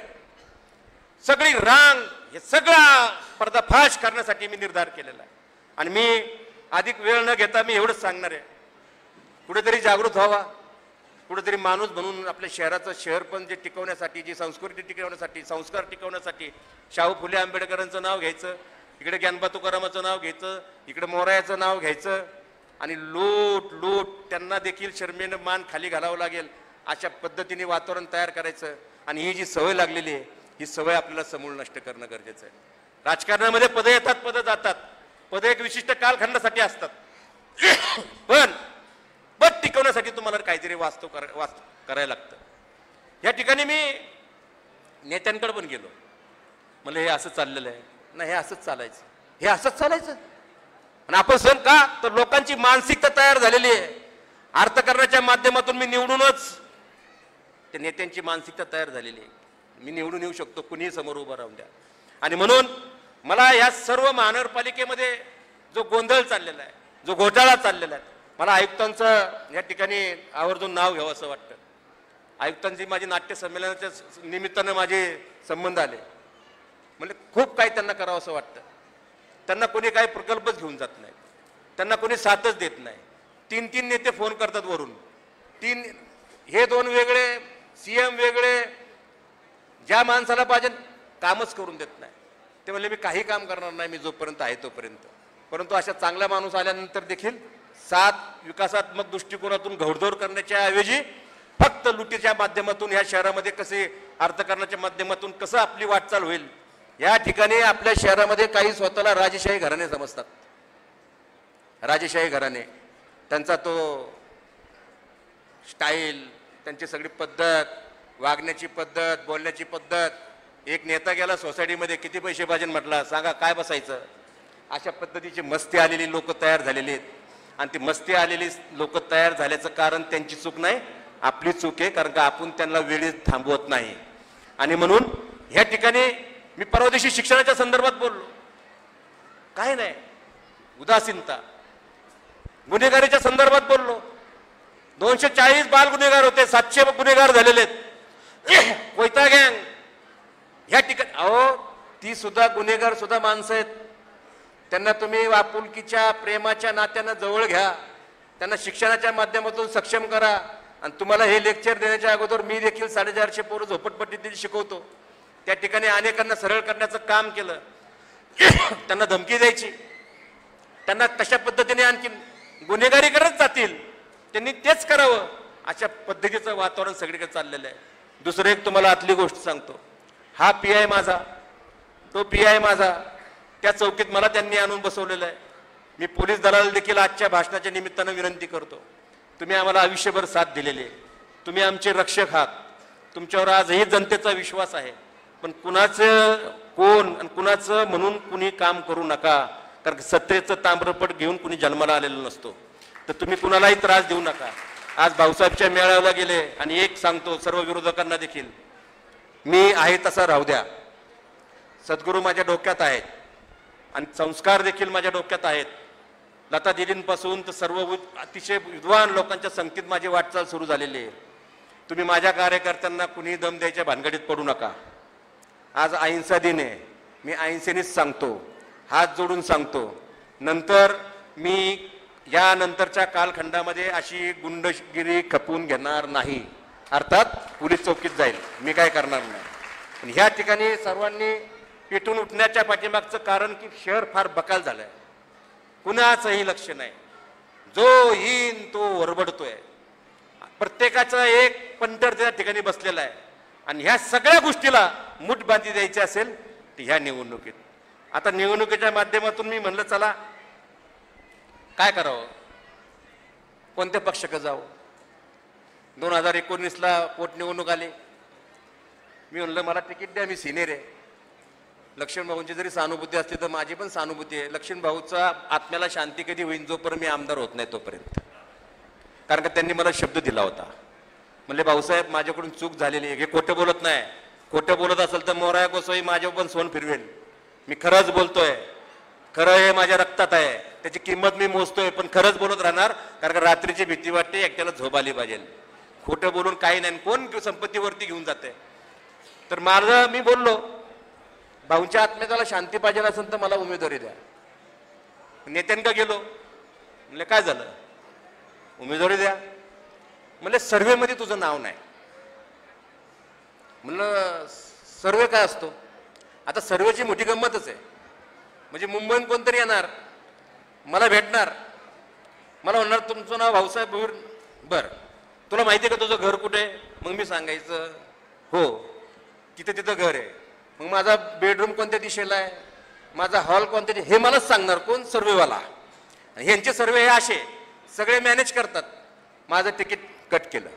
Speaker 1: सगळी रांग, हे सगळा पर्दाफाश करण्यासाठी मी निर्धार केलेला आहे. आणि मी अधिक वेळ न घेता मी एवढंच सांगणार आहे, कुठेतरी जागृत व्हावा, कुठेतरी माणूस म्हणून आपल्या शहराचं शहरपण जे टिकवण्यासाठी, जी संस्कृती टिकवण्यासाठी, संस्कार टिकवण्यासाठी शाहू फुले आंबेडकरांचं नाव घ्यायचं, इकडे ज्ञानोबा तुकारामाचं नाव घ्यायचं, इकडे मोरायाचं नाव घ्यायचं, आणि लूट लूट त्यांना देखील शर्मेनं मान खाली घालावं लागेल अशा पद्धतीने वातावरण तयार करायचं. आणि ही जी सवय लागलेली आहे, ही सवय आपल्याला समूळ नष्ट करणं गरजेचं आहे. राजकारणामध्ये पदं येतात, पदं जातात, पदं एक विशिष्ट कालखंडासाठी असतात, पण पद टिकवण्यासाठी तुम्हाला काहीतरी वास्तव करायला लागतं. या ठिकाणी मी नेत्यांकडे पण गेलो, मला हे असं चाललेलं आहे ना, हे असंच चालायचं, हे असंच चालायचं. आणि आपण सण का, तर लोकांची मानसिकता तयार झालेली आहे. अर्थकारणाच्या माध्यमातून मी निवडूनच, त्या नेत्यांची मानसिकता तयार झालेली आहे, मी निवडून येऊ शकतो, कुणीही समोर उभं राहून द्या. आणि म्हणून मला या सर्व महानगरपालिकेमध्ये जो गोंधळ चाललेला आहे, जो घोटाळा चाललेला आहे, मला आयुक्तांचं या ठिकाणी आवर्जून नाव घ्यावं असं वाटतं. आयुक्तांची माझी नाट्य संमेलनाच्या निमित्तानं माझे संबंध आले, म्हणजे खूप काही त्यांना करावं असं वाटतं. त्यांना कोणी काही प्रकल्पच घेऊन जात नाही, त्यांना कोणी साथच देत नाही. 3 नेते फोन करतात वरून, हे 2 वेगळे, सीएम वेगळे, ज्या माणसाला पाहिजे कामच करून देत नाही. ते म्हणले मी काही काम करणार नाही, मी जोपर्यंत आहे तोपर्यंत. परंतु अशा चांगला माणूस आल्यानंतर देखील सात विकासात्मक दृष्टिकोनातून घोडदौड करण्याच्या ऐवजी फक्त लुटीच्या माध्यमातून या शहरामध्ये कसे, अर्थकारणाच्या माध्यमातून कसं आपली वाटचाल होईल, या ठिकाणी आपल्या शहरामध्ये काही स्वतःला राजेशाही घराणे समजतात. राजेशाही घराणे, त्यांचा तो स्टाईल, त्यांची सगळी पद्धत, वागण्याची पद्धत, बोलण्याची पद्धत. एक नेता गेला सोसायटीमध्ये, किती पैसे पाहिजे म्हटला, सांगा काय बसायचं, अशा पद्धतीची मस्ती आलेली लोक तयार झालेली आहेत. आणि ती मस्ती आलेली लोक तयार झाल्याचं कारण त्यांची चूक नाही, आपली चूक आहे, कारण का आपण त्यांना वेळेत थांबवत नाही. आणि म्हणून ह्या ठिकाणी मी परवा दिवशी शिक्षणाच्या संदर्भात बोललो, काय नाही उदासीनता, गुन्हेगारीच्या संदर्भात बोललो. 240 बाल गुन्हेगार होते, 700 गुन्हेगार झालेले आहेत. कोयता गँग ह्या ठिकाणी, अहो ती सुद्धा गुन्हेगार सुद्धा माणसं आहेत. त्यांना तुम्ही आपुलकीच्या प्रेमाच्या नात्यानं जवळ घ्या, त्यांना शिक्षणाच्या माध्यमातून सक्षम करा. आणि तुम्हाला हे लेक्चर देण्याच्या अगोदर मी देखील 450 पोरं झोपटपट्टीतील शिकवतो. त्या ठिकाणी अनेकांना सरळ करण्याचं काम केलं, त्यांना धमकी द्यायची, त्यांना तशा पद्धतीने आणखी गुन्हेगारी करत जातील, त्यांनी तेच करावं, अशा पद्धतीचं वातावरण सगळीकडे चाललेलं आहे. दुसरं एक तुम्हाला आतली गोष्ट सांगतो, हा PI माझा, तो PI माझा, त्या चौकीत मला त्यांनी आणून बसवलेलं आहे. मी पोलीस दलाला देखील आजच्या भाषणाच्या निमित्तानं विनंती करतो, तुम्ही आम्हाला आयुष्यभर साथ दिलेली आहे, तुम्ही आमचे रक्षक आहात, तुमच्यावर आजही जनतेचा विश्वास आहे. पण कुणाचं कोण आणि कुणाचं म्हणून कुणी काम करू नका, कारण सत्तेचं ताम्रपट घेऊन कुणी जन्माला आलेलं नसतो. तर तुम्ही कुणालाही त्रास देऊ नका. आज भाऊसाहेबच्या मेळाव्याला गेले, आणि एक सांगतो सर्व विरोधकांना देखील, मी आहे तसा राहू द्या. सद्गुरू माझ्या डोक्यात आहेत आणि संस्कार देखील माझ्या डोक्यात आहेत. लता दिदींपासून तर सर्व अतिशय विद्वान लोकांच्या संगतीत माझी वाटचाल सुरू झालेली आहे. तुम्ही माझ्या कार्यकर्त्यांना कुणी दम द्यायच्या भानगडीत पडू नका. आज अहिंसा दिन आहे, मी अहिंसेनेच सांगतो, हात जोडून सांगतो. नंतर मी या नंतरच्या कालखंडामध्ये अशी गुंडगिरी खपवून घेणार नाही, अर्थात पोलीस चौकीत जाईल, मी काय करणार नाही. पण ह्या ठिकाणी सर्वांनी पेटून उठण्याच्या पाठीमागचं कारण की शहर फार बकाल झालंय, कुणाचंही लक्ष नाही, जो येईन तो ओरबडतोय, प्रत्येकाचा एक पंटर त्या ठिकाणी बसलेला आहे. आणि ह्या सगळ्या गोष्टीला मूठ बांधी द्यायची असेल तर ह्या निवडणुकीत, आता निवडणुकीच्या माध्यमातून मी म्हणलं चला काय करावं, कोणत्या पक्षाकडे जावं. 2019ला पोटनिवडणूक आली. मी म्हणलं मला तिकीट द्या, मी सिनियर आहे. लक्ष्मण भाऊंची जरी सहानुभूती असली तर माझी पण सहानुभूती आहे. लक्ष्मण भाऊचा आत्म्याला शांती कधी होईल जोपर्यंत मी आमदार होत नाही तोपर्यंत. कारण का त्यांनी मला शब्द दिला होता. म्हणले भाऊसाहेब माझ्याकडून चूक झालेली आहे, हे खोटं बोलत नाही. खोटं बोलत असेल तर मोराया गोसावी माझ्या पण सोन फिरवेल. मी खरंच बोलतोय, खरं हे माझ्या रक्तात आहे, त्याची किंमत मी मोजतोय, पण खरंच बोलत राहणार. कारण का रात्रीची भीती वाटते, एकट्याला झोप आली पाहिजे. खोटं बोलून काही नाही, कोण संपत्तीवरती घेऊन जाते. तर माझं मी बोललो भाऊंच्या आत्म्याला शांती पाहिजे असेल तर मला उमेदवारी द्या. नेत्यांका गेलो, म्हणले काय झालं, उमेदवारी द्या. म्हणले सर्वेमध्ये तुझं नाव नाही. म्हणलं सर्वे काय असतो. आता सर्वेची मोठी गंमतच आहे. म्हणजे मुंबईत कोणतरी येणार, मला भेटणार, मला म्हणणार तुमचं नाव भाऊसाहेब भुईर, बरं तुला माहिती आहे का तुझं घर कुठे. मग मी सांगायचं हो तिथे तिथं घर आहे. मग माझा बेडरूम कोणत्या दिशेला आहे, माझा हॉल कोणत्या, हे मलाच सांगणार कोण, सर्वेवाला. ह्यांचे सर्वे हे असे सगळे मॅनेज करतात. माझं तिकीट कट केलं.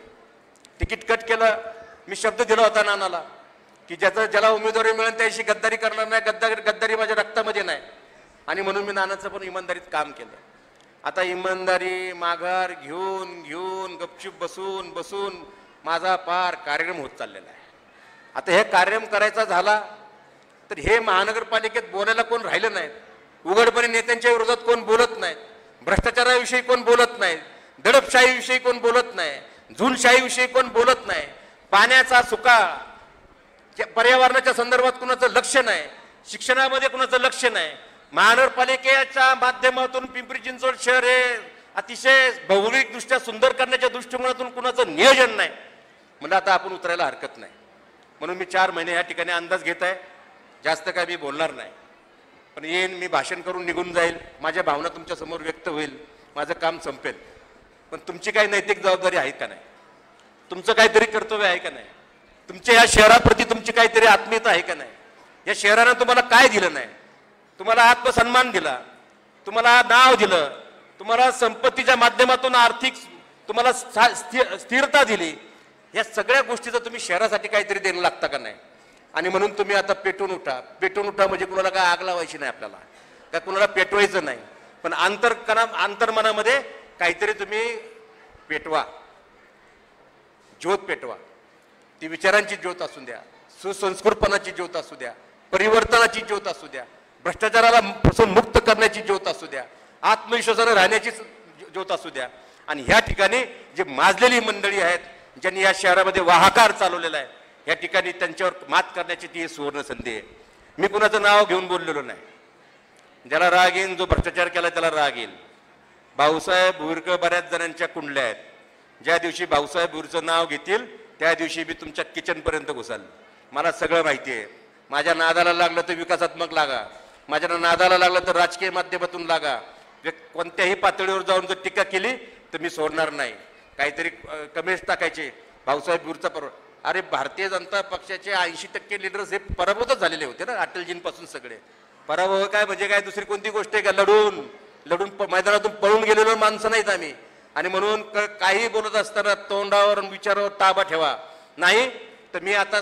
Speaker 1: तिकीट कट केलं. मी शब्द दिला होता नानाला की ज्याला उमेदवारी मिळेल त्याशी गद्दारी करणार नाही. गद्दारी माझ्या रक्तामध्ये नाही. आणि म्हणून मी नानाचं पण इमानदारीत काम केलं. आता इमानदारी माघार घेऊन घेऊन गपचूप बसून बसून माझा पार कार्यक्रम होत चाललेला आहे. आता हे कार्यक्रम करायचा झाला तर हे महानगरपालिकेत बोलायला कोण राहिलं नाही. उघडपणे नेत्यांच्या विरोधात कोण बोलत नाही. भ्रष्टाचाराविषयी कोण बोलत नाही. दडपशाहीविषयी कोण बोलत नाही. झुलशाहीविषयी कोण बोलत नाही. पाण्याचा सुकाळ, पर्यावरणाच्या संदर्भात कुणाचं लक्ष नाही. शिक्षणामध्ये कुणाचं लक्ष नाही. महानगरपालिकेच्या माध्यमातून पिंपरी चिंचवड शहर हे अतिशय भौगोलिकदृष्ट्या सुंदर करण्याच्या दृष्टिकोनातून कुणाचं नियोजन नाही. म्हणजे आता आपण उतरायला हरकत नाही. म्हणून मी 4 महिने या ठिकाणी अंदाज घेत आहे. जास्त काय मी बोलणार नाही. पण येईन, मी भाषण करून निघून जाईल. माझ्या भावना तुमच्या समोर व्यक्त होईल. माझं काम संपेल. पण तुमची काही नैतिक जबाबदारी आहे का नाही. तुमचं काहीतरी कर्तव्य आहे का नाही. तुमच्या या शहराप्रती तुमची काहीतरी आत्मीयता आहे का नाही. या शहरानं तुम्हाला काय दिलं नाही. तुम्हाला आत्मसन्मान दिला, तुम्हाला नाव दिलं, तुम्हाला संपत्तीच्या माध्यमातून आर्थिक तुम्हाला स्थिरता दिली. या सगळ्या गोष्टीचं तुम्ही शहरासाठी काहीतरी देणं लागतं का नाही. आणि म्हणून तुम्ही आता पेटून उठा. पेटून उठा म्हणजे कुणाला काय आग लावायची नाही, आपल्याला काय कुणाला पेटवायचं नाही. पण अंतर्मनामध्ये काहीतरी तुम्ही पेटवा, ज्योत पेटवा. ती विचारांची ज्योत असू द्या, सुसंस्कृतपणाची ज्योत असू द्या, परिवर्तनाची ज्योत असू द्या, भ्रष्टाचाराला मुक्त करण्याची ज्योत असू द्या, आत्मविश्वासाने राहण्याची ज्योत असू द्या. आणि ह्या ठिकाणी जे माजलेली मंडळी आहेत, ज्यांनी या शहरामध्ये वाहाकार चालवलेला आहे, या ठिकाणी त्यांच्यावर मात करण्याची ती सुवर्ण संधी आहे. मी कुणाचं नाव घेऊन बोललेलो नाही. ज्याला राग येईल, जो भ्रष्टाचार केला त्याला राग येईल. भाऊसाहेब भुईरकर बऱ्याच जणांच्या कुंडल्या आहेत. ज्या दिवशी भाऊसाहेब भुईरचं नाव घेतील त्या दिवशी मी तुमच्या किचनपर्यंत घुसाल. मला सगळं माहिती आहे. माझ्या नादाला लागलं तर विकासात्मक लागा, माझ्या नादाला लागलं तर राजकीय माध्यमातून लागा. कोणत्याही पातळीवर जाऊन जर टीका केली तर मी सोडणार नाही. काहीतरी कमेंट्स टाकायचे भाऊसाहेब भुईरचा अरे भारतीय जनता पक्षाचे 80% लीडर्स हे पराभूतच झालेले होते ना, अटलजींपासून सगळे. पराभव काय म्हणजे काय दुसरी कोणती गोष्ट आहे का. लढून मैदानातून पळून गेलेलो माणसं नाहीत आम्ही. आणि म्हणून काही बोलत असताना तोंडावर विचारावर ताबा ठेवा. नाही तर मी आता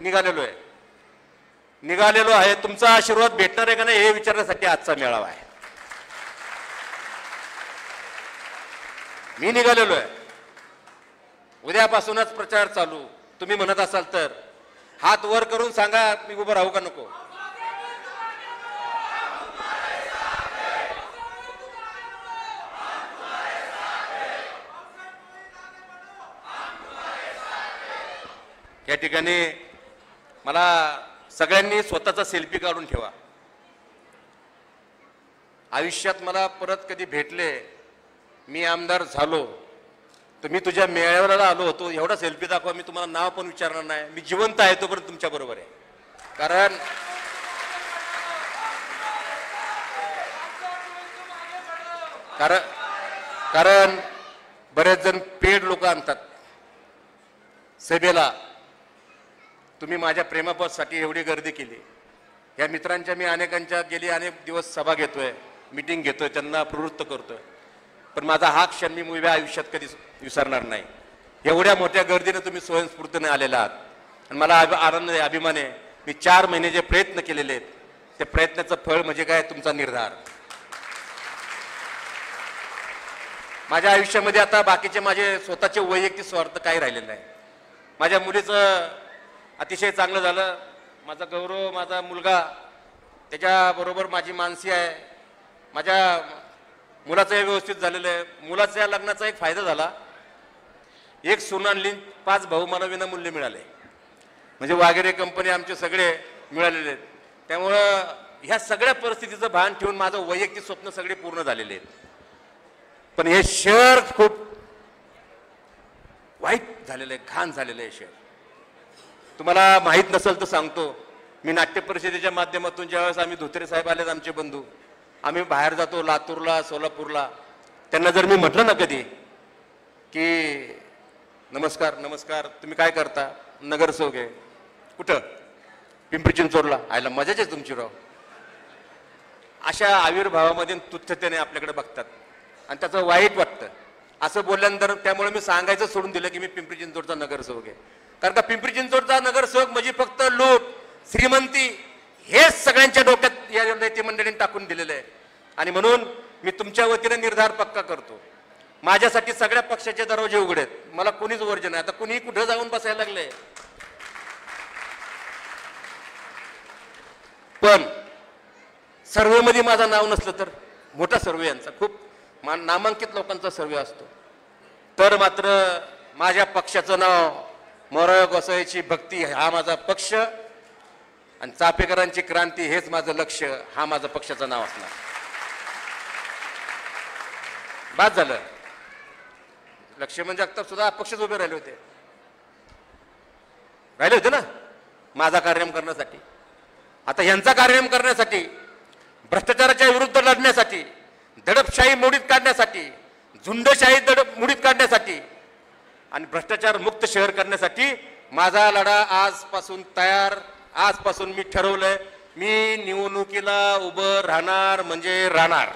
Speaker 1: निघालेलो आहे. तुमचा आशीर्वाद भेटणार आहे का नाही हे विचारण्यासाठी आजचा मेळावा आहे. मी निघालेलो आहे. उद्यापासूनच प्रचार चालू. तुम्ही म्हणत असाल तर हात वर करून सांगा मी उभं राहू का नको. या ठिकाणी मला सगळ्यांनी स्वतःचा सेल्फी काढून ठेवा. आयुष्यात मला परत कधी भेटले, मी आमदार झालो तर मी तुझ्या मेळाव्याला आलो होतो एवढा सेल्फी दाखवा. मी तुम्हाला नाव पण विचारणार नाही. मी जिवंत आहे तोपर्यंत तुमच्या बरोबर आहे. कारण बरेच जण पेड लोक आणतात सभेला. तुम्ही माझ्या प्रेमासाठी एवढी गर्दी केली. या मित्रांच्या मी अनेकांच्या गेली अनेक दिवस सभा घेतोय, मीटिंग घेतोय, त्यांना प्रवृत्त करतोय. पण माझा हा क्षण मी उभ्या आयुष्यात कधी विसरणार नाही. एवढ्या मोठ्या गर्दीने तुम्ही स्वयंस्फूर्तीने आलेला आहात आणि मला आनंद आहे, अभिमान आहे. मी 4 महिने जे प्रयत्न केलेले आहेत ते प्रयत्नाचं फळ म्हणजे काय, तुमचा निर्धार. माझ्या आयुष्यामध्ये आता बाकीचे माझे स्वतःचे वैयक्तिक स्वार्थ काही राहिलेले नाही. माझ्या मुलीचं अतिशय चांगलं झालं, माझा गौरव, माझा मुलगा, त्याच्याबरोबर माझी मानसी आहे, माझ्या मुलाचंही व्यवस्थित झालेलं आहे. मुलाच्या लग्नाचा एक फायदा झाला, एक सून आणली, 5 भाऊ मला विनामूल्य मिळाले. म्हणजे वागेरे कंपनी आमचे सगळे मिळालेले आहेत. त्यामुळं ह्या सगळ्या परिस्थितीचं भान ठेवून माझं वैयक्तिक स्वप्न सगळे पूर्ण झालेले आहेत. पण हे शहर खूप वाईट झालेलं आहे, घाण झालेलं आहे शहर. तुम्हाला माहीत नसेल तर सांगतो, मी नाट्य परिषदेच्या माध्यमातून ज्यावेळेस आम्ही धोत्रे साहेब आलेत आमचे बंधू, आम्ही बाहेर जातो लातूरला, सोलापूरला, त्यांना जर मी म्हटलं ना कधी की नमस्कार नमस्कार, तुम्ही काय करता, नगरसेवक आहे, कुठं, पिंपरी चिंचवडला, आयला मजाच आहे तुमची राव. अशा आविर्भावामध्ये तुच्छतेने आपल्याकडे बघतात आणि त्याचं वाईट वाटतं. असं बोलल्यानंतर त्यामुळे मी सांगायचं सोडून दिलं की मी पिंपरी चिंचवडचा नगरसेवक आहे. कारण का पिंपरी चिंचवडचा नगरसेवक म्हणजे फक्त लूट, श्रीमंती हेच सगळ्यांच्या डोक्यात या नेते मंडळींनी टाकून दिलेलं आहे. आणि म्हणून मी तुमच्या वतीने निर्धार पक्का करतो, माझ्यासाठी सगळ्या पक्षाचे दरवाजे उघडे आहेत, मला कोणीच वर्जन नाही. आता कुणी कुठं जाऊन बसायला लागले, पण सर्वेमध्ये माझं नाव नसलं तर, मोठा सर्वे यांचा खूप नामांकित लोकांचा सर्वे असतो, तर मात्र माझ्या पक्षाचं नाव मोरया गोसावीची भक्ती हा माझा पक्ष आणि चापेकरांची क्रांती हेच माझं लक्ष, हा माझं पक्षाचं नाव असणार. बाद झालं. लक्ष्मण जगताप सुद्धा अपक्षच उभे राहिले होते ना माझा कार्यक्रम करण्यासाठी. आता यांचा कार्यक्रम करण्यासाठी, भ्रष्टाचाराच्या विरुद्ध लढण्यासाठी, दडपशाही मोडीत काढण्यासाठी, झुंडशाही मोडीत काढण्यासाठी आणि भ्रष्टाचार मुक्त शहर करण्यासाठी माझा लढा आजपासून तयार. आजपासून मी ठरवलंय, मी निवडणुकीला उभं राहणार म्हणजे राहणार.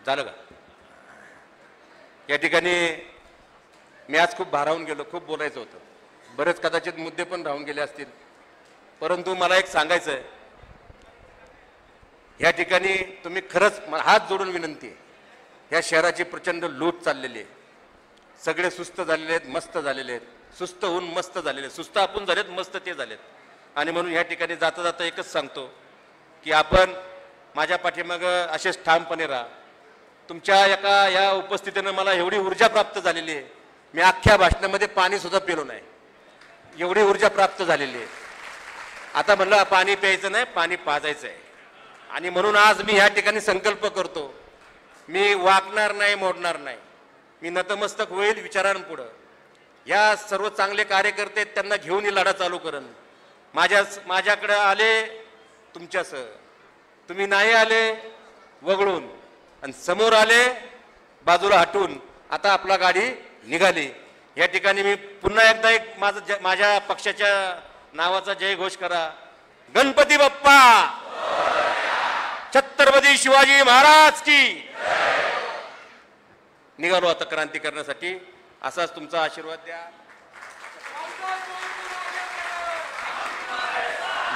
Speaker 1: झालं का? या ठिकाणी मी आज खूप भारावून गेलो, खूप बोलायचं होतं, बरेच कदाचित मुद्दे पण राहून गेले असतील, परंतु मला एक सांगायचं आहे, या ठिकाणी तुम्ही खरंच हात जोडून विनंती आहे, या शहराची प्रचंड लूट चाललेली आहे, सगळे सुस्त झालेले आहेत, मस्त झालेले आहेत, सुस्त होऊन मस्त झालेले, सुस्त आपण झालेत, मस्त ते झालेत. आणि म्हणून या ठिकाणी जाता जाता एकच सांगतो की आपण माझ्या पाठीमागं असेच ठामपणे राहा. तुमच्या या उपस्थितीनं मला एवढी ऊर्जा प्राप्त झालेली आहे, मी अख्ख्या भाषणामध्ये पाणी सुद्धा पिलो नाही, एवढी ऊर्जा प्राप्त झालेली आहे. आता म्हणलं पाणी प्यायचं नाही, पाणी पाजायचं आहे. आणि म्हणून आज मी ह्या ठिकाणी संकल्प करतो, मी वाकणार नाही, मोडणार नाही, मी नतमस्तक होईल विचारांपुढं. या सर्व चांगले कार्यकर्ते त्यांना घेऊन लढा चालू करेन. माझ्याकडे आले तुमच्यासह, तुम्ही नाही आले वगळून, आणि समोर आले बाजूला हटून, आता आपला गाडी निघाली. या ठिकाणी मी पुन्हा एकदा एक माझ्या पक्षाच्या नावाचा जयघोष करा, गणपती बाप्पा, छत्रपती शिवाजी महाराज की. निघालो आता क्रांती करण्यासाठी, असाच तुमचा आशीर्वाद द्या.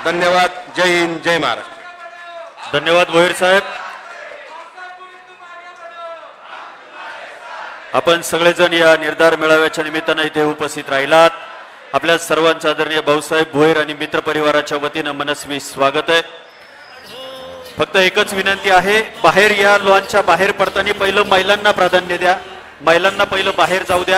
Speaker 1: धन्यवाद. जय हिंद, जय महाराष्ट्र.
Speaker 2: धन्यवाद भोईर साहेब. आपण सगळेजण या निर्धार मेळाव्याच्या निमित्तानं इथे उपस्थित राहिलात. आपल्या सर्वांचं आदरणीय भाऊसाहेब भोईर आणि मित्र परिवाराच्या वतीनं मनस्वी स्वागत आहे. फक्त एकच विनंती आहे, बाहेर या लॉनच्या बाहेर पडताना पहिलं महिलांना प्राधान्य द्या, महिलांना पहिलं बाहेर जाऊ द्या.